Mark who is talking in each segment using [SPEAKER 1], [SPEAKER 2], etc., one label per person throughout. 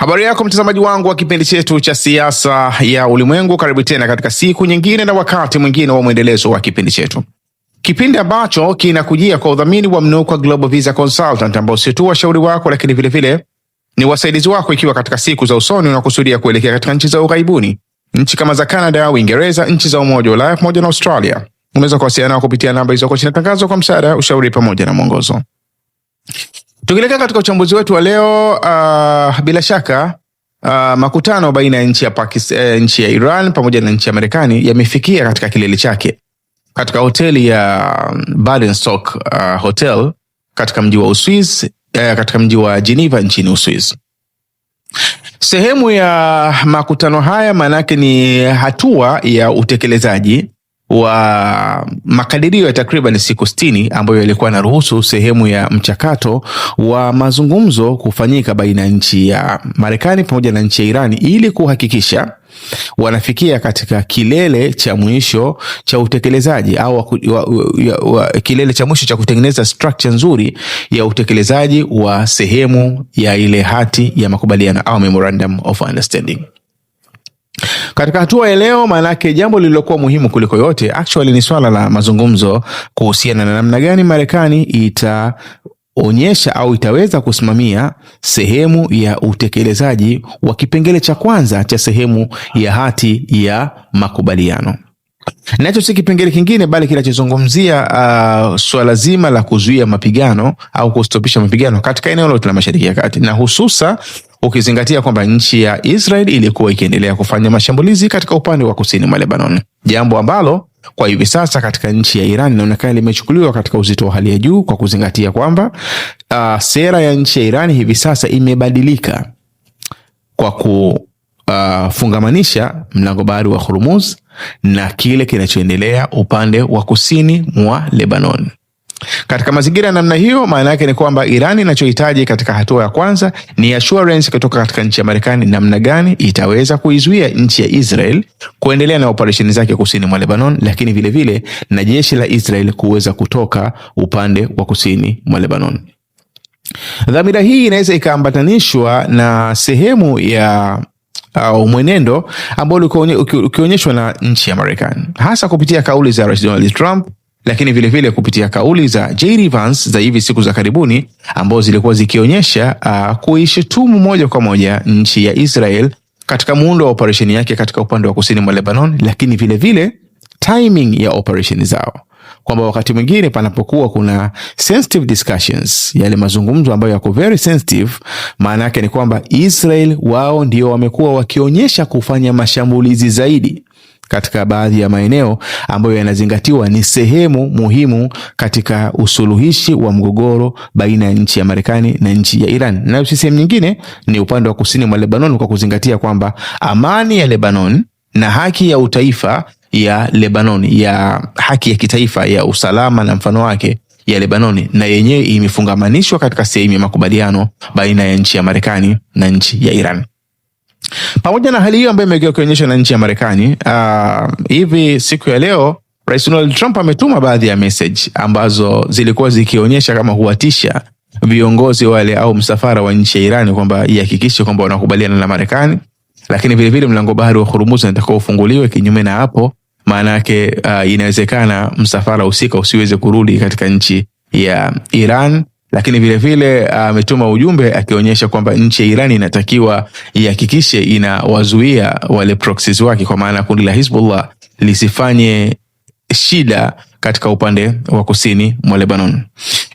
[SPEAKER 1] Habari yako mtazamaji wangu wa kipindi chetu cha siasa ya ulimwengu. Karibu tena katika siku nyingine na wakati mwingine wa mwendelezo wa kipindi chetu. Kipindi ambacho kinakujia kwa udhamini wa Mnukwa Global Visa Consultant, ambao sio tu washauri wako lakini vile vile ni wasaidizi wako ikiwa katika siku za usoni unakusudia kuelekea katika nchi za ughaibuni, nchi kama za Canada, Uingereza, nchi za Umoja wa Ulaya pamoja na Australia. Unaweza kuwasiliana nao kupitia namba hizo kwa chini tangazo kwa msaada, ushauri pamoja na mwongozo. Tukielekea katika uchambuzi wetu wa leo, bila shaka makutano baina ya nchi ya Iran pamoja na nchi ya Marekani yamefikia katika kilele chake katika hoteli ya Badenstock Hotel katika mji wa Uswiz, katika mji wa Geneva nchini Uswiz. Sehemu ya makutano haya manake ni hatua ya utekelezaji wa makadirio ya takriban siku 60 ambayo yalikuwa na ruhusu sehemu ya mchakato wa mazungumzo kufanyika baina ya nchi ya Marekani pamoja na nchi ya Irani ili kuhakikisha wanafikia katika kilele cha mwisho cha utekelezaji au kilele cha mwisho cha kutengeneza structure nzuri ya utekelezaji wa sehemu ya ile hati ya makubaliano au memorandum of understanding. Katika hatua ya leo, manake jambo lililokuwa muhimu kuliko yote actually ni swala la mazungumzo kuhusiana na namna gani Marekani itaonyesha au itaweza kusimamia sehemu ya utekelezaji wa kipengele cha kwanza cha sehemu ya hati ya makubaliano. Nacho si kipengele kingine bali kinachozungumzia swala zima la kuzuia mapigano au kustopisha mapigano katika eneo lote la Mashariki ya Kati, na hususa ukizingatia kwamba nchi ya Israel ilikuwa ikiendelea kufanya mashambulizi katika upande wa kusini mwa Lebanon, jambo ambalo kwa hivi sasa katika nchi ya Iran inaonekana limechukuliwa katika uzito wa hali ya juu, kwa kuzingatia kwamba sera ya nchi ya Iran hivi sasa imebadilika kwa kufungamanisha mlango bahari wa Hormuz na kile kinachoendelea upande wa kusini mwa Lebanon. Katika mazingira ya namna hiyo, maana yake ni kwamba Iran inachohitaji katika hatua ya kwanza ni assurance kutoka katika nchi ya Marekani namna gani itaweza kuizuia nchi ya Israel kuendelea na operesheni zake kusini mwa Lebanon, lakini vile vile na jeshi la Israel kuweza kutoka upande wa kusini mwa Lebanon. Dhamira hii inaweza ikaambatanishwa na sehemu ya mwenendo ambao ukionyeshwa na nchi ya Marekani, hasa kupitia kauli za Rais Donald Trump, lakini vile vile kupitia kauli za JD Vance za hivi siku za karibuni ambao zilikuwa zikionyesha kuishutumu moja kwa moja nchi ya Israel katika muundo wa operesheni yake katika upande wa kusini mwa Lebanon, lakini vile vile timing ya operesheni zao, kwamba wakati mwingine panapokuwa kuna sensitive discussions, yale mazungumzo ambayo yako very sensitive, maana yake ni kwamba Israel wao ndio wamekuwa wakionyesha kufanya mashambulizi zaidi katika baadhi ya maeneo ambayo yanazingatiwa ni sehemu muhimu katika usuluhishi wa mgogoro baina ya nchi ya Marekani na nchi ya Iran. Na sehemu nyingine ni upande wa kusini mwa Lebanon, kwa kuzingatia kwamba amani ya Lebanon na haki ya utaifa ya Lebanon, ya haki ya kitaifa ya usalama na mfano wake ya Lebanon, na yenyewe imefungamanishwa katika sehemu ya makubaliano baina ya nchi ya Marekani na nchi ya Iran. Pamoja na hali hiyo ambayo imekuwa ikionyeshwa na nchi ya Marekani, hivi siku ya leo Rais Donald Trump ametuma baadhi ya message ambazo zilikuwa zikionyesha kama huwatisha viongozi wale au msafara wa nchi ya Iran kwamba ihakikishe kwamba wanakubaliana na Marekani, lakini vile vile mlango bahari wa Hormuz unataka ufunguliwe. Kinyume na hapo, maana yake inawezekana msafara husika usiweze kurudi katika nchi ya Iran. Lakini vile vile ametuma ujumbe akionyesha kwamba nchi ya Iran inatakiwa ihakikishe inawazuia wale proxies wake, kwa maana kundi la Hezbollah lisifanye shida katika upande wa kusini mwa Lebanon.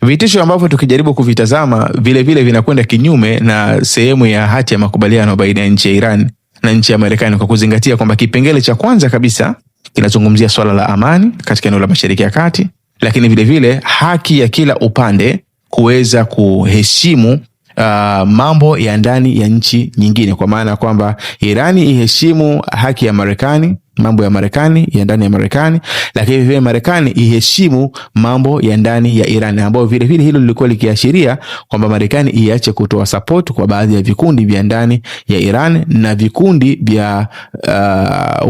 [SPEAKER 1] Vitisho ambavyo tukijaribu kuvitazama vile vile vinakwenda kinyume na sehemu ya hati ya makubaliano baina ya nchi ya Iran na nchi ya Marekani, kwa kuzingatia kwamba kipengele cha kwanza kabisa kinazungumzia swala la amani katika eneo la Mashariki ya Kati, lakini vile vile haki ya kila upande kuweza kuheshimu mambo ya ndani ya nchi nyingine, kwa maana kwamba Irani iheshimu haki ya Marekani, mambo ya Marekani ya ndani ya Marekani, lakini vile Marekani iheshimu mambo ya ndani ya Iran, ambapo vile vile hilo lilikuwa likiashiria kwamba Marekani iache kutoa support kwa baadhi ya vikundi vya ndani ya Iran na vikundi vya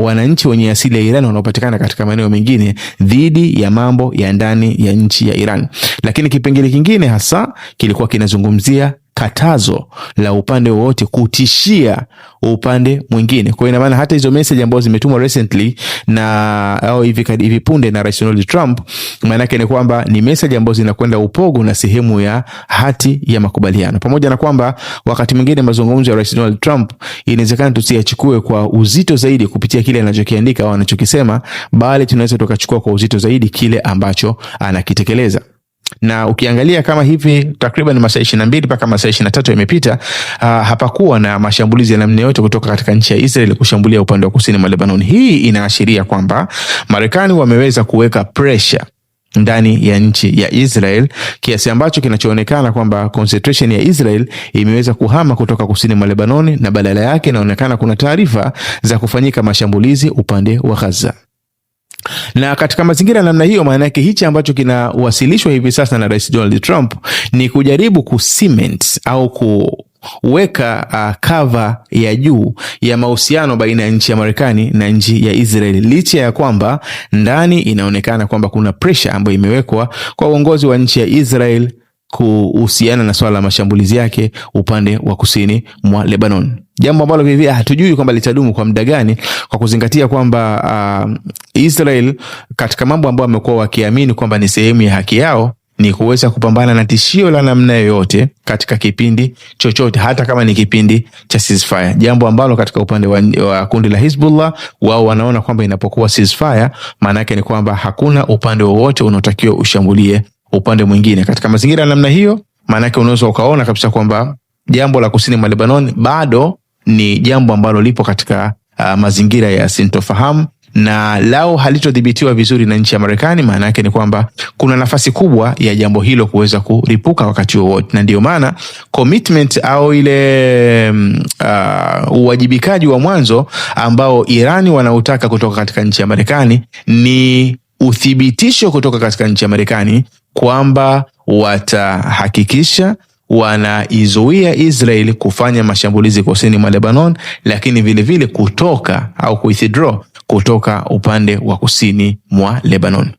[SPEAKER 1] wananchi wenye asili ya Iran wanaopatikana katika maeneo mengine dhidi ya mambo ya ndani ya nchi ya Iran. Lakini kipengele kingine hasa kilikuwa kinazungumzia katazo la upande wowote kutishia upande mwingine. Kwa ina maana hata hizo message ambazo zimetumwa recently na au hivi punde na Rais Donald Trump, maana yake ni kwamba ni message ambazo zinakwenda upogo na sehemu ya hati ya makubaliano. Pamoja na kwamba wakati mwingine mazungumzo ya Rais Donald Trump inawezekana tusiyachukue kwa uzito zaidi kupitia kile anachokiandika au anachokisema, bali tunaweza tukachukua kwa uzito zaidi kile ambacho anakitekeleza. Na ukiangalia kama hivi takriban masaa 22 mpaka masaa 23 yamepita, hapakuwa na mashambulizi ya namna yote kutoka katika nchi ya Israel kushambulia upande wa kusini mwa Lebanon. Hii inaashiria kwamba Marekani wameweza kuweka pressure ndani ya nchi ya Israel kiasi ambacho kinachoonekana kwamba concentration ya Israel imeweza kuhama kutoka kusini mwa Lebanon, na badala yake inaonekana kuna taarifa za kufanyika mashambulizi upande wa Gaza. Na katika mazingira namna hiyo, maana yake hichi ambacho kinawasilishwa hivi sasa na Rais Donald Trump ni kujaribu kucement au kuweka cover ya juu ya mahusiano baina ya nchi ya Marekani na nchi ya Israel, licha ya kwamba ndani inaonekana kwamba kuna pressure ambayo imewekwa kwa uongozi wa nchi ya Israel kuhusiana na swala la mashambulizi yake upande wa kusini mwa Lebanon. Jambo ambalo vivyo hatujui kwamba litadumu kwa muda gani, kwa kuzingatia kwamba Israel katika mambo ambayo wamekuwa wakiamini kwamba ni sehemu ya haki yao ni kuweza kupambana na tishio la namna yoyote katika kipindi chochote, hata kama ni kipindi cha ceasefire. Jambo ambalo katika upande wa kundi la Hezbollah wao wanaona kwamba inapokuwa ceasefire, maana yake ni kwamba hakuna upande wowote unaotakiwa ushambulie upande mwingine. Katika mazingira ya namna hiyo, maana yake unaweza ukaona kabisa kwamba jambo la kusini mwa Lebanon bado ni jambo ambalo lipo katika mazingira ya sintofahamu, na lao halitodhibitiwa vizuri na nchi ya Marekani, maana yake ni kwamba kuna nafasi kubwa ya jambo hilo kuweza kuripuka wakati wowote. Na ndio maana commitment au ile uwajibikaji wa mwanzo ambao Irani wanautaka kutoka katika nchi ya Marekani ni uthibitisho kutoka katika nchi ya Marekani kwamba watahakikisha wanaizuia Israel kufanya mashambulizi kusini mwa Lebanon, lakini vile vile kutoka au withdraw kutoka upande wa kusini mwa Lebanon.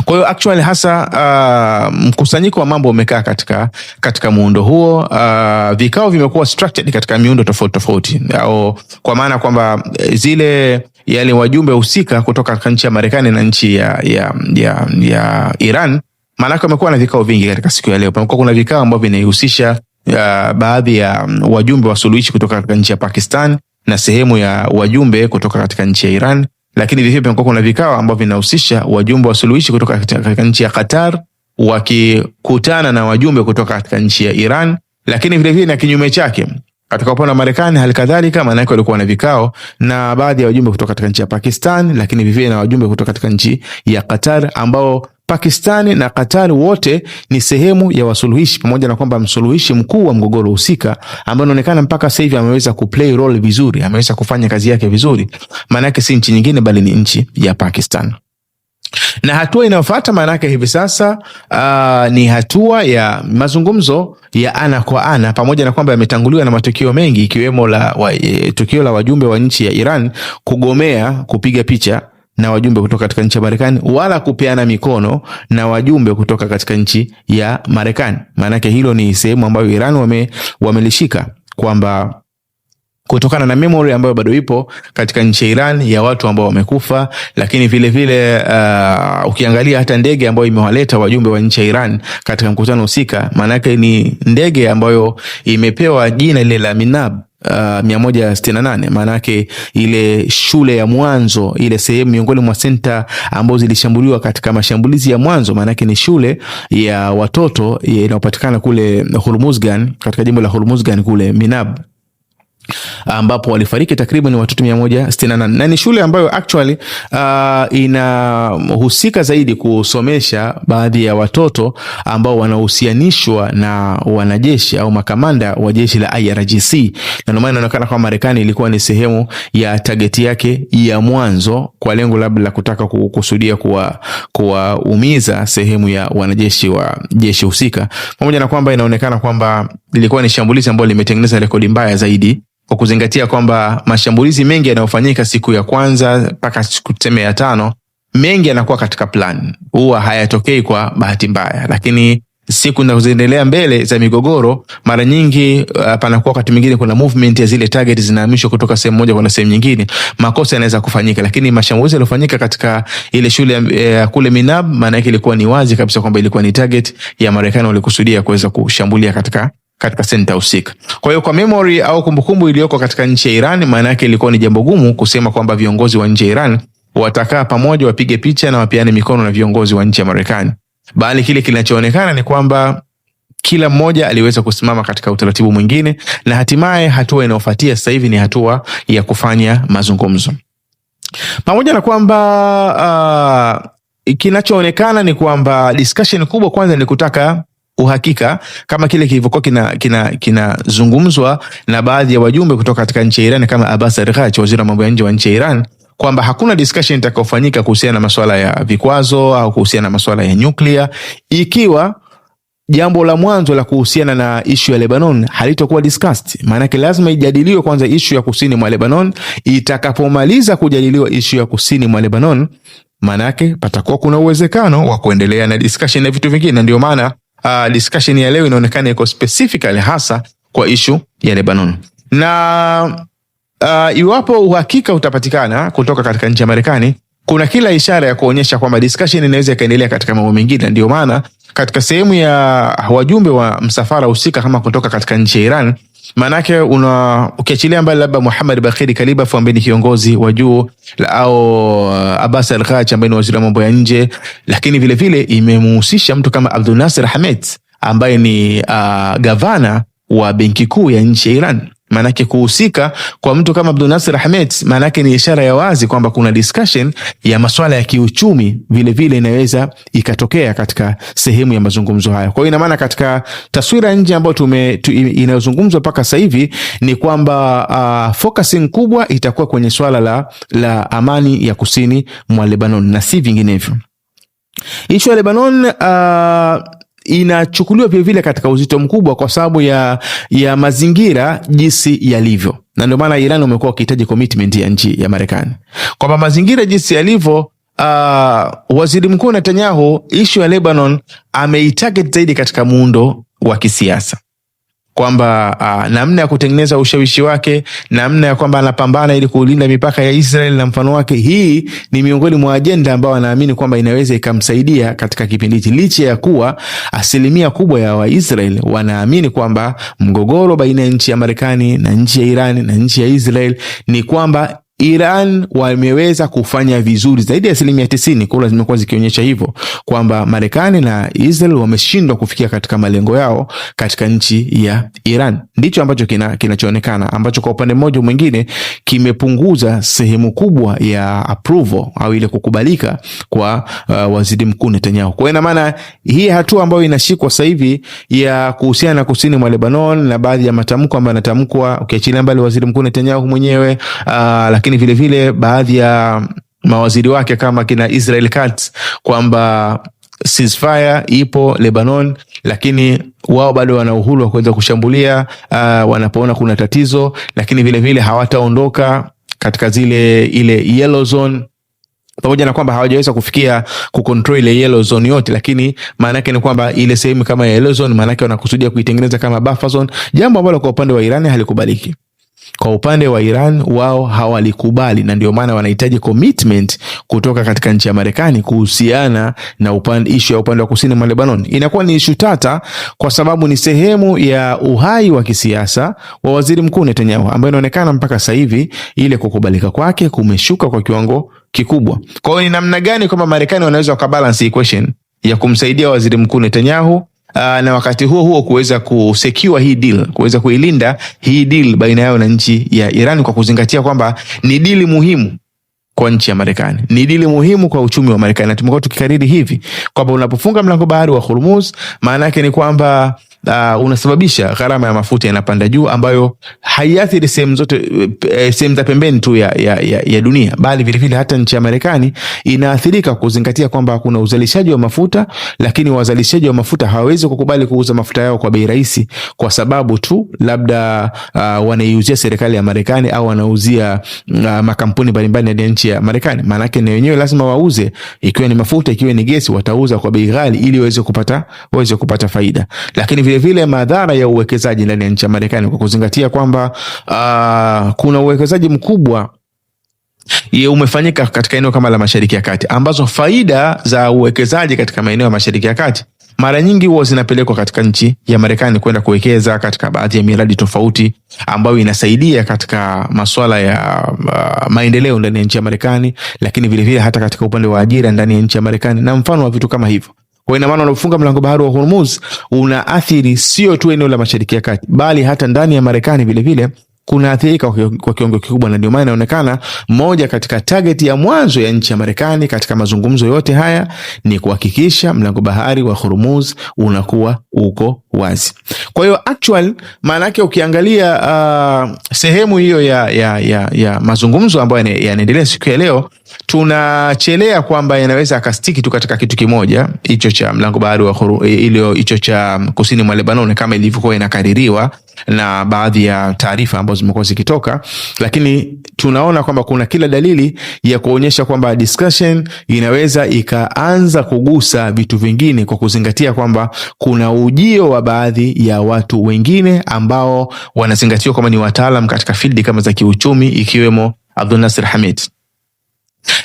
[SPEAKER 1] Kwa hiyo actually hasa mkusanyiko wa mambo umekaa katika muundo huo. Vikao vimekuwa structured katika miundo tofauti tofauti, au kwa maana kwamba zile yale wajumbe husika kutoka katika nchi ya Marekani na nchi ya Iran, maana kumekuwa na vikao vingi katika siku ya leo. Pamekuwa kuna vikao ambavyo vinahusisha baadhi ya wajumbe wa suluhishi kutoka katika nchi ya Pakistan na sehemu ya wajumbe kutoka katika nchi ya Iran, lakini vivyo pamekuwa kuna vikao ambavyo vinahusisha wajumbe wa suluhishi kutoka katika nchi ya Qatar wakikutana na wajumbe kutoka katika nchi ya Iran, lakini vile vile na kinyume chake katika upande wa Marekani halikadhalika, maana yake walikuwa na vikao na baadhi ya wajumbe kutoka katika nchi ya Pakistan, lakini vivyo na wajumbe kutoka katika nchi ya Qatar, ambao Pakistani na Qatar wote ni sehemu ya wasuluhishi, pamoja na kwamba msuluhishi mkuu wa mgogoro husika ambaye anaonekana mpaka sasa hivi ameweza kuplay role vizuri, ameweza kufanya kazi yake vizuri, maana yake si nchi nyingine bali ni nchi ya Pakistan. Na hatua inayofuata maana yake hivi sasa ni hatua ya mazungumzo ya ana kwa ana, pamoja na kwamba yametanguliwa na matukio mengi, ikiwemo tukio la wajumbe wa nchi ya Iran kugomea kupiga picha na wajumbe kutoka katika nchi ya Marekani, wala kupeana mikono na wajumbe kutoka katika nchi ya Marekani. Maana yake hilo ni sehemu ambayo Iran wamelishika kwamba kutokana na memory ambayo bado ipo katika nchi ya Iran ya watu ambao wamekufa, lakini vile vile ukiangalia hata ndege ambayo imewaleta wajumbe wa nchi ya Iran katika mkutano husika, maana yake ni ndege ambayo imepewa jina ile la Minab 168, maana yake ile shule ya mwanzo, ile sehemu miongoni mwa center ambazo zilishambuliwa katika mashambulizi ya mwanzo, maana yake ni shule ya watoto inayopatikana kule Hormuzgan, katika jimbo la Hormuzgan kule Minab, ambapo walifariki takriban watoto 168, na ni shule ambayo actually inahusika zaidi kusomesha baadhi ya watoto ambao wanahusianishwa na wanajeshi au makamanda wa jeshi la IRGC, na ndio maana inaonekana kama Marekani ilikuwa ni sehemu ya target yake ya mwanzo kwa lengo labda la kutaka kukusudia kuwaumiza sehemu ya wanajeshi wa jeshi husika, pamoja na kwamba inaonekana kwamba ilikuwa ni shambulizi ambalo limetengeneza rekodi mbaya zaidi, kwa kuzingatia kwamba mashambulizi mengi yanayofanyika siku ya kwanza mpaka siku tuseme ya 5, mengi yanakuwa katika plan, huwa hayatokei kwa bahati mbaya. Lakini siku zinazoendelea mbele za migogoro, mara nyingi panakuwa wakati mwingine kuna movement ya zile target zinahamishwa kutoka sehemu moja kwenda sehemu nyingine, makosa yanaweza kufanyika. Lakini mashambulizi yaliyofanyika katika ile shule kule Minab, maana yake ilikuwa ni wazi kabisa kwamba ilikuwa ni target ya Marekani walikusudia kuweza kushambulia katika center husika. Kwa hiyo kwa memory au kumbukumbu iliyoko katika nchi ya Iran, maana yake ilikuwa ni jambo gumu kusema kwamba viongozi wa nchi ya Iran watakaa pamoja wapige picha na wapiane mikono na viongozi wa nchi ya Marekani. Bali kile kinachoonekana ni kwamba kila mmoja aliweza kusimama katika utaratibu mwingine, na hatimaye hatua inayofuatia sasa hivi ni hatua ya kufanya mazungumzo. Pamoja na kwamba kinachoonekana ni kwamba discussion kubwa kwanza ni kutaka uhakika kama kile kilivyokuwa kinazungumzwa na baadhi ya wajumbe kutoka katika nchi ya Iran kama Abbas Araghchi, waziri wa mambo ya nje wa nchi ya Iran, kwamba hakuna discussion itakayofanyika kuhusiana na masuala ya vikwazo au kuhusiana na masuala ya nyuklia, ikiwa jambo la mwanzo la kuhusiana na issue ya Lebanon halitokuwa discussed. Maana yake lazima ijadiliwe kwanza issue ya kusini mwa Lebanon. Itakapomaliza kujadiliwa issue ya kusini mwa Lebanon, maana yake patakuwa kuna uwezekano wa kuendelea na discussion na vitu vingine. Ndio maana discussion ya leo inaonekana iko specifically hasa kwa issue ya Lebanon. Na iwapo uhakika utapatikana kutoka katika nchi ya Marekani, kuna kila ishara ya kuonyesha kwamba discussion inaweza ikaendelea katika mambo mengine. Ndio maana katika sehemu ya wajumbe wa msafara husika kama kutoka katika nchi ya Iran, manake ukiachilia mbali labda Muhammad Bagheri Kalibaf ambaye ni kiongozi wa juu au Abbas Araghchi ambaye ni waziri wa mambo ya nje, lakini vile vile imemhusisha mtu kama Abdul Nasser Hamid ambaye ni gavana wa benki kuu ya nchi ya Iran. Manake kuhusika kwa mtu kama Abdul Nasser Hamid manake ni ishara ya wazi kwamba kuna discussion ya masuala ya kiuchumi vile vile inaweza ikatokea katika sehemu ya mazungumzo haya. Kwa hiyo ina maana katika taswira nje ambayo inayozungumzwa mpaka sasa hivi ni kwamba focusing kubwa itakuwa kwenye swala la amani ya kusini mwa Lebanon na si vinginevyo. Issue ya Lebanon inachukuliwa vile vile katika uzito mkubwa kwa sababu ya mazingira jinsi yalivyo. Na ndio maana Iran umekuwa ukihitaji commitment ya nchi ya Marekani. Kwa mazingira jinsi yalivyo, Waziri Mkuu Netanyahu issue ya Lebanon ameitarget zaidi katika muundo wa kisiasa. Kwamba namna ya kutengeneza ushawishi wake, namna ya kwamba anapambana ili kulinda mipaka ya Israel na mfano wake, hii ni miongoni mwa ajenda ambao anaamini kwamba inaweza ikamsaidia katika kipindi hiki, licha ya kuwa asilimia kubwa ya Waisrael wanaamini kwamba mgogoro baina ya nchi ya Marekani na nchi ya Iran na nchi ya Israel ni kwamba Iran wameweza kufanya vizuri zaidi ya 90%. Kura zimekuwa zikionyesha hivyo kwamba Marekani na Israel wameshindwa kufikia katika malengo yao katika nchi ya Iran. Ndicho ambacho kinachoonekana, ambacho kwa upande mmoja mwingine kimepunguza sehemu kubwa ya approval au ile kukubalika kwa Waziri Mkuu Netanyahu. Kwa ina maana hii hatua ambayo inashikwa sasa hivi ya kuhusiana na kusini mwa Lebanon na baadhi ya matamko ambayo yanatamkwa, ukiachilia mbali Waziri Mkuu Netanyahu mwenyewe, lakini vile vile baadhi ya mawaziri wake kama kina Israel Katz, kwamba ceasefire ipo Lebanon, lakini wao bado wana uhuru wa kuweza kushambulia wanapoona kuna tatizo, lakini vile vile hawataondoka katika ile yellow zone, pamoja na kwamba hawajaweza kufikia kucontrol ile yellow zone yote, lakini maana yake ni kwamba ile sehemu kama ya yellow zone maana yake wanakusudia kuitengeneza kama buffer zone, jambo ambalo kwa upande wa Iran halikubaliki. Kwa upande wa Iran wao hawalikubali, na ndio maana wanahitaji commitment kutoka katika nchi ya Marekani kuhusiana na issue ya upande wa kusini mwa Lebanon. Inakuwa ni issue tata kwa sababu ni sehemu ya uhai wa kisiasa wa Waziri Mkuu Netanyahu, ambaye inaonekana mpaka sasa hivi ile kukubalika kwake kumeshuka kwa kiwango kikubwa. Kwa hiyo ni namna gani kwamba Marekani wanaweza kubalance equation ya kumsaidia Waziri Mkuu Netanyahu na wakati huo kuweza kusecure hii deal, kuweza kuilinda hii deal baina yao na nchi ya Iran, kwa kuzingatia kwamba ni deal muhimu kwa nchi ya Marekani, ni deal muhimu kwa uchumi wa Marekani. Na tumekuwa tukikariri hivi kwamba unapofunga mlango bahari wa Hormuz, maana yake ni kwamba unasababisha gharama ya mafuta inapanda juu, ambayo haiathiri sehemu zote, sehemu za pembeni tu ya dunia, bali vile vile hata nchi ya Marekani inaathirika, kuzingatia kwamba kuna uzalishaji wa mafuta, lakini wazalishaji wa mafuta hawawezi kukubali kuuza mafuta yao kwa bei rahisi, kwa sababu tu labda wanaiuzia serikali ya Marekani au wanauzia makampuni mbalimbali ndani ya nchi ya Marekani. Maana yake ni wenyewe lazima wauze, ikiwa ni mafuta, ikiwa ni gesi, watauza kwa bei ghali ili waweze kupata faida. Lakini vile vile madhara ya uwekezaji ndani ya nchi ya Marekani, kwa kuzingatia kwamba kuna uwekezaji mkubwa umefanyika katika eneo kama la Mashariki ya Kati, ambazo faida za uwekezaji katika maeneo ya Mashariki ya Kati mara nyingi huwa zinapelekwa katika nchi ya Marekani kwenda kuwekeza katika baadhi ya miradi tofauti ambayo inasaidia katika masuala ya maendeleo ndani ya nchi ya Marekani, lakini vile vile hata katika upande wa ajira ndani ya nchi ya Marekani na mfano wa vitu kama hivyo. Kwa ina maana unapofunga mlango bahari wa Hormuz unaathiri sio tu eneo la Mashariki ya Kati, bali hata ndani ya Marekani vile vile kuna athirika kwa kiwango kikubwa, na ndio maana inaonekana moja katika target ya mwanzo ya nchi ya Marekani katika mazungumzo yote haya ni kuhakikisha mlango bahari wa Hormuz unakuwa uko wazi. Kwa hiyo actual maana yake ukiangalia sehemu hiyo ya mazungumzo ambayo yanaendelea siku ya leo, tunachelea kwamba yanaweza akastiki tu katika kitu kimoja, hicho cha mlango bahari wa hicho cha kusini mwa Lebanon, kama ilivyokuwa inakaririwa na baadhi ya taarifa ambazo zimekuwa zikitoka. Lakini tunaona kwamba kuna kila dalili ya kuonyesha kwamba discussion inaweza ikaanza kugusa vitu vingine, kwa kuzingatia kwamba kuna ujio wa baadhi ya watu wengine ambao wanazingatiwa kama ni wataalam katika field kama za kiuchumi, ikiwemo Abdul Nasser Hamid.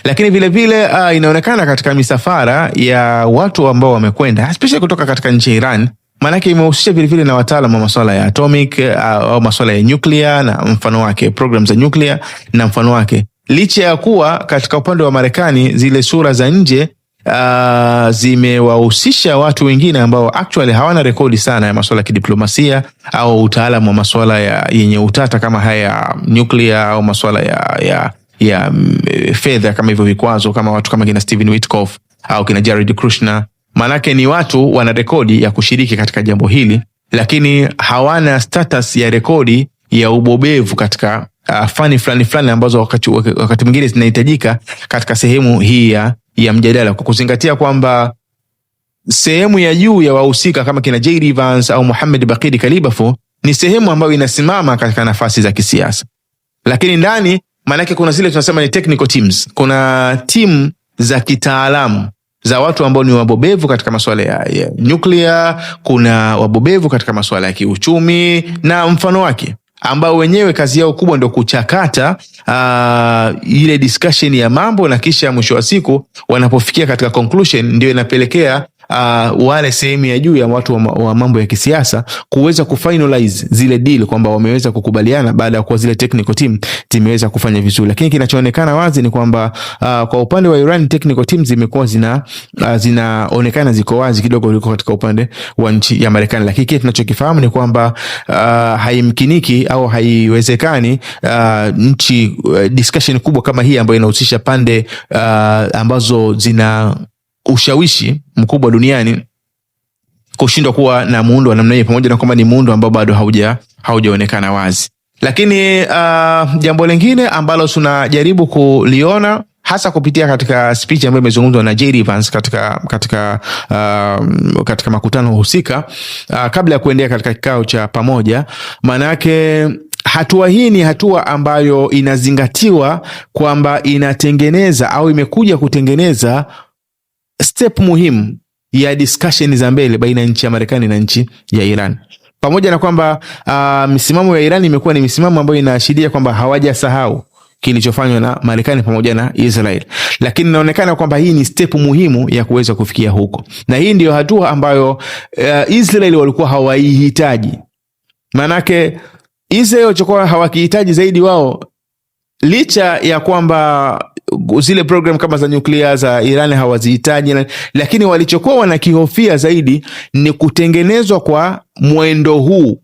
[SPEAKER 1] Lakini vile vile inaonekana katika misafara ya watu ambao wamekwenda especially kutoka katika nchi ya Iran, maanake imehusisha vile vile na wataalamu wa masuala ya atomic au masuala ya nuclear na mfano wake, program za nuclear na mfano wake. Licha ya kuwa katika upande wa Marekani zile sura za nje zimewahusisha watu wengine ambao actually hawana rekodi sana ya masuala ya kidiplomasia au utaalamu wa masuala yenye utata kama haya nuclear au masuala ya fedha kama hivyo vikwazo, kama watu kama kina Steven Witkoff au kina Jared Kushner. Manake ni watu wana rekodi ya kushiriki katika jambo hili, lakini hawana status ya rekodi ya ubobevu katika fani fulani ambazo wakati mwingine zinahitajika katika sehemu hii ya mjadala, kwa kuzingatia kwamba sehemu ya juu ya wahusika kama kina J.D. Vance au Mohammed Baqir Kalibafu ni sehemu ambayo inasimama katika nafasi za kisiasa, lakini ndani manake kuna zile tunasema ni technical teams, kuna timu za kitaalamu za watu ambao ni wabobevu katika masuala ya nuclear, kuna wabobevu katika masuala ya kiuchumi na mfano wake, ambao wenyewe kazi yao kubwa ndio kuchakata ile discussion ya mambo, na kisha mwisho wa siku wanapofikia katika conclusion ndio inapelekea wale sehemu ya juu ya watu wa mambo ya kisiasa kuweza kufinalize zile deal, kwamba wameweza kukubaliana baada ya kuwa zile technical team zimeweza kufanya vizuri. Lakini kinachoonekana wazi ni kwamba kwa upande wa Iran technical teams zimekuwa zinaonekana ziko wazi kidogo kuliko katika upande wa nchi ya Marekani. Lakini kile tunachokifahamu ni kwamba haimkiniki au haiwezekani nchi discussion kubwa kama hii ambayo inahusisha pande ambazo zina ushawishi mkubwa duniani kushindwa kuwa na muundo wa namna hiyo, pamoja na kwamba ni muundo ambao bado haujaonekana wazi. Lakini jambo lingine ambalo tunajaribu kuliona hasa kupitia katika speech ambayo imezungumzwa na J.D. Vance katika makutano husika kabla ya kuendelea katika kikao cha pamoja, maana yake hatua hii ni hatua ambayo inazingatiwa kwamba inatengeneza au imekuja kutengeneza step muhimu ya discussion za mbele baina ya nchi ya Marekani na nchi ya Iran. Pamoja na kwamba misimamo ya Iran imekuwa ni misimamo ambayo inaashiria kwamba hawajasahau kilichofanywa na Marekani pamoja na Israel, lakini inaonekana kwamba hii ni step muhimu ya kuweza kufikia huko, na hii ndiyo hatua ambayo Israel walikuwa hawaihitaji. Manake Israel walikuwa hawakihitaji zaidi wao, licha ya kwamba zile program kama za nyuklia za Iran hawazihitaji, lakini walichokuwa wanakihofia zaidi ni kutengenezwa kwa mwendo huu,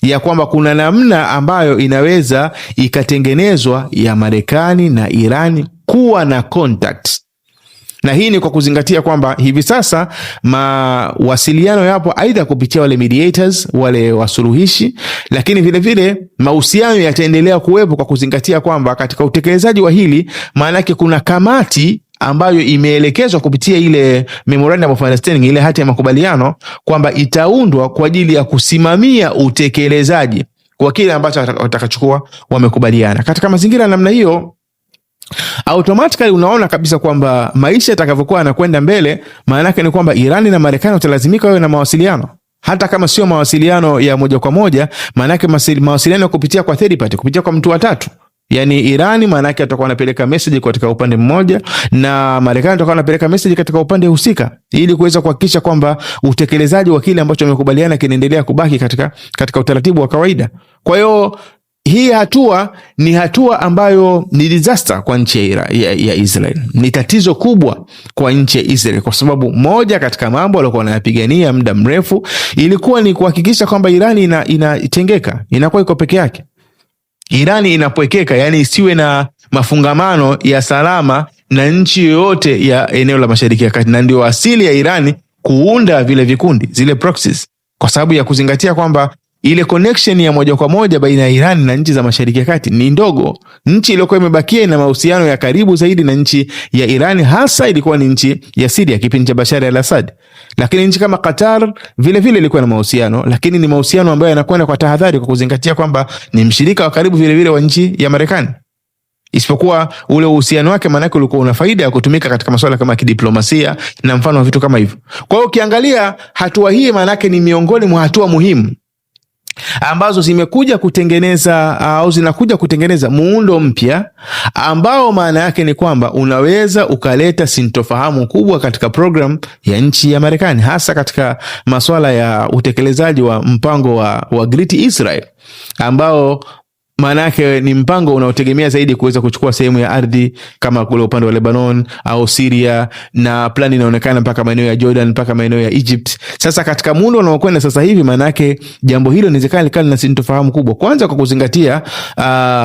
[SPEAKER 1] ya kwamba kuna namna ambayo inaweza ikatengenezwa ya Marekani na Iran kuwa na contact Na hii ni kwa kuzingatia kwamba hivi sasa mawasiliano yapo aidha kupitia wale mediators, wale wasuluhishi, lakini vile vile mahusiano yataendelea kuwepo kwa kuzingatia kwamba katika utekelezaji wa hili maana yake kuna kamati ambayo imeelekezwa kupitia ile memorandum of understanding, ile hati ya makubaliano, kwamba itaundwa kwa ajili ya kusimamia utekelezaji kwa kile ambacho watakachukua wamekubaliana. Katika mazingira ya namna hiyo, automatically unaona kabisa kwamba maisha yatakavyokuwa yanakwenda mbele, maana yake ni kwamba Irani na Marekani watalazimika wawe na mawasiliano, hata kama sio mawasiliano ya moja kwa moja, maana yake mawasiliano kupitia kwa third party, kupitia kwa mtu wa tatu. Yani Irani maana yake atakuwa anapeleka message katika upande mmoja na Marekani atakuwa anapeleka message katika upande husika, ili kuweza kuhakikisha kwamba utekelezaji wa kile ambacho wamekubaliana kinaendelea kubaki katika utaratibu wa kawaida. Kwa hiyo hii hatua ni hatua ambayo ni disaster kwa nchi ya Israel. Ni tatizo kubwa kwa nchi ya Israel kwa sababu moja katika mambo walikuwa wanayapigania muda mrefu ilikuwa ni kuhakikisha kwamba Irani inatengeka, inakuwa iko peke yake. Irani inapwekeka, yani isiwe na mafungamano ya salama na nchi yoyote ya eneo la Mashariki ya Kati, na ndio asili ya Irani kuunda vile vikundi, zile proxies, kwa sababu ya kuzingatia kwamba ile connection ya moja kwa moja baina ya Irani na nchi za Mashariki ya Kati ni ndogo. Nchi iliyokuwa imebakia na mahusiano ya karibu zaidi na nchi ya Irani hasa ilikuwa ni nchi ya Syria kipindi cha Bashar al-Assad. Lakini nchi kama Qatar vile vile ilikuwa na mahusiano, lakini ni mahusiano ambayo yanakwenda kwa tahadhari kwa kuzingatia kwamba ni mshirika wa karibu vile vile wa nchi ya Marekani. Isipokuwa ule uhusiano wake maana yake ulikuwa una faida ya kutumika katika masuala kama kidiplomasia na mfano wa vitu kama hivyo. Kwa hiyo ukiangalia hatua hii maana yake ni miongoni mwa hatua muhimu ambazo zimekuja kutengeneza au zinakuja kutengeneza muundo mpya ambao maana yake ni kwamba unaweza ukaleta sintofahamu kubwa katika program ya nchi ya Marekani, hasa katika masuala ya utekelezaji wa mpango wa Great Israel, ambao maana yake ni mpango unaotegemea zaidi kuweza kuchukua sehemu ya ardhi kama kule upande wa Lebanon au Syria, na plan inaonekana mpaka maeneo ya Jordan, mpaka maeneo ya Egypt. Sasa katika muundo unaokwenda sasa hivi, maana yake jambo hilo inawezekana likali na sintofahamu kubwa, kwanza kwa kuzingatia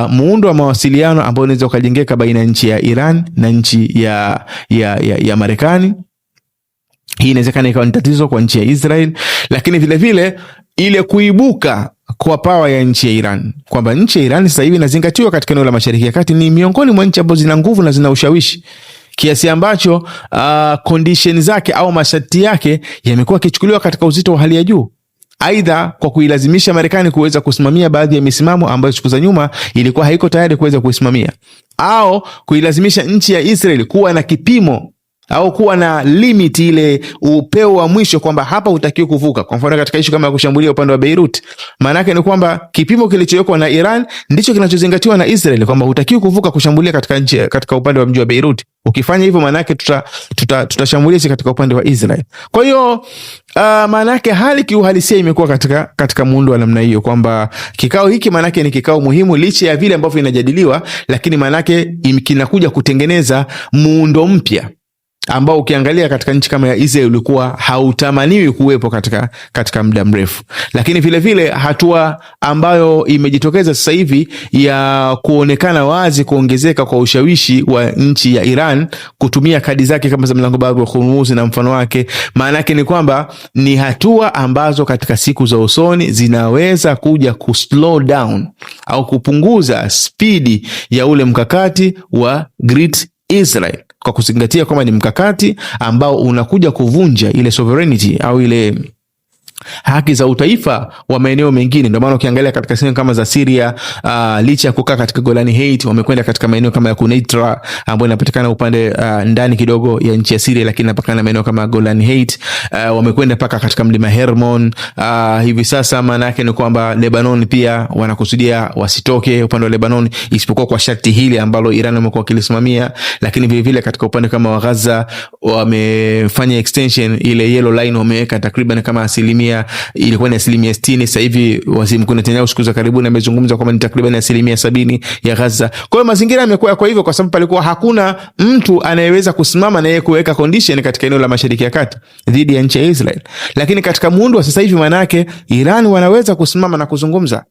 [SPEAKER 1] muundo wa mawasiliano ambao unaweza ukajengeka baina ya nchi ya Iran na nchi ya Marekani. Hii inawezekana ikawa ni tatizo kwa nchi ya Israel, lakini vile vile ile kuibuka kwa power ya nchi ya Iran, kwamba nchi ya Iran sasa hivi inazingatiwa katika eneo la Mashariki ya Kati, ni miongoni mwa nchi ambazo zina nguvu na zina ushawishi kiasi ambacho condition zake au masharti yake yamekuwa kichukuliwa katika uzito wa hali ya juu, aidha kwa kuilazimisha Marekani kuweza kusimamia baadhi ya misimamo ambayo siku za nyuma ilikuwa haiko tayari kuweza kuisimamia, au kuilazimisha nchi ya Israel kuwa na kipimo au kuwa na limit, ile upeo wa mwisho kwamba hapa hutakiwi kuvuka. Kwa mfano katika issue kama ya kushambulia upande wa Beirut, maana yake ni kwamba kipimo kilichowekwa na Iran ndicho kinachozingatiwa na Israel, kwamba hutakiwi kuvuka kushambulia katika upande wa mji wa Beirut. Ukifanya hivyo maana yake tutashambulia katika upande wa Israel. Kwa hiyo maana yake hali kiuhalisia imekuwa katika muundo wa namna hiyo, kwamba kikao hiki maana yake ni kikao muhimu licha ya vile ambavyo inajadiliwa, lakini maana yake kinakuja kutengeneza muundo mpya ambao ukiangalia katika nchi kama ya Israel ulikuwa hautamaniwi kuwepo katika muda mrefu. Lakini vile vile hatua ambayo imejitokeza sasa hivi ya kuonekana wazi kuongezeka kwa ushawishi wa nchi ya Iran kutumia kadi zake kama za mlango bahari wa Hormuz na mfano wake, maana yake ni kwamba ni hatua ambazo katika siku za usoni zinaweza kuja slow down au kupunguza spidi ya ule mkakati wa Great Israel, kwa kuzingatia kwamba ni mkakati ambao unakuja kuvunja ile sovereignty au ile haki za utaifa wa maeneo mengine. Ndio maana ukiangalia katika sehemu kama za Syria, licha ya kukaa katika Golani Heights, wamekwenda katika maeneo kama ya Quneitra ambayo inapatikana upande ndani kidogo ya nchi ya Syria, lakini inapakana na maeneo kama Golani Heights. Wamekwenda paka katika mlima Hermon. Hivi sasa maana yake ni kwamba Lebanon pia wanakusudia wasitoke upande wa Lebanon isipokuwa kwa sharti hili ambalo Iran wamekuwa wakilisimamia. Lakini vile vile katika upande kama wa Gaza wamefanya extension, ile yellow line wameweka takriban kama ilikuwa ni 60%. Sasa hivi Waziri Mkuu Netanyahu siku za karibuni amezungumza kwamba ni takriban 70% ya Gaza. Kwa hiyo mazingira yamekuwa kwa hivyo kwa sababu palikuwa hakuna mtu anayeweza kusimama na yeye kuweka condition katika eneo la Mashariki ya Kati dhidi ya nchi ya Israel. Lakini katika muundo wa sasa hivi maana yake Iran wanaweza kusimama na kuzungumza,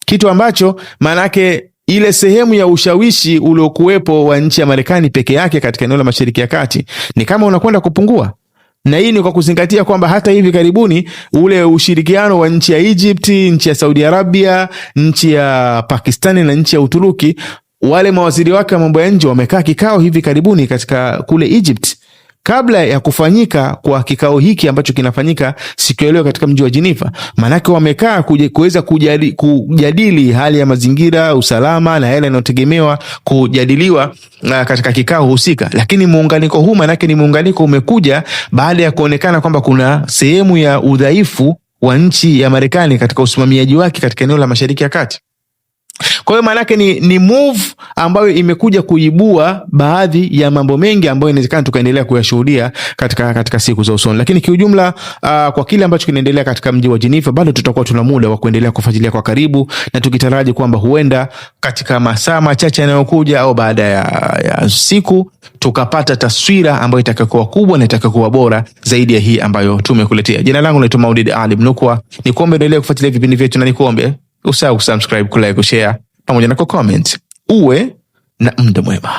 [SPEAKER 1] kitu ambacho maana yake ile sehemu ya ushawishi uliokuwepo wa nchi ya Marekani peke yake katika eneo la Mashariki ya Kati ni kama unakwenda kupungua. Na hii ni kwa kuzingatia kwamba hata hivi karibuni ule ushirikiano wa nchi ya Egypt, nchi ya Saudi Arabia, nchi ya Pakistani na nchi ya Uturuki, wale mawaziri wake wa mambo ya nje wamekaa kikao hivi karibuni katika kule Egypt, kabla ya kufanyika kwa kikao hiki ambacho kinafanyika siku ya leo katika mji wa Geneva. Manake wamekaa kuweza kujadili hali ya mazingira, usalama na yale yanayotegemewa kujadiliwa katika kikao husika. Lakini muunganiko huu manake ni muunganiko umekuja baada ya kuonekana kwamba kuna sehemu ya udhaifu wa nchi ya Marekani katika usimamiaji wake katika eneo la Mashariki ya Kati. Kwa hiyo maanake ni move ambayo imekuja kuibua baadhi ya mambo mengi ambayo inawezekana tukaendelea kuyashuhudia katika siku za usoni. Lakini kiujumla, kwa kile ambacho kinaendelea katika mji wa Geneva, bado tutakuwa tuna muda wa kuendelea kufuatilia kwa karibu, na tukitaraji kwamba huenda katika masaa machache yanayokuja au baada ya siku tukapata taswira ambayo itakayokuwa kubwa na itakayokuwa bora zaidi ya hii ambayo tumekuletea. Jina langu naitwa Maulid Ali Mnukwa. Nikuombe endelee kufuatilia vipindi vyetu, na nikuombe usahau kusubscribe, kulike, kushare pamoja na kucomment. Uwe na muda mwema.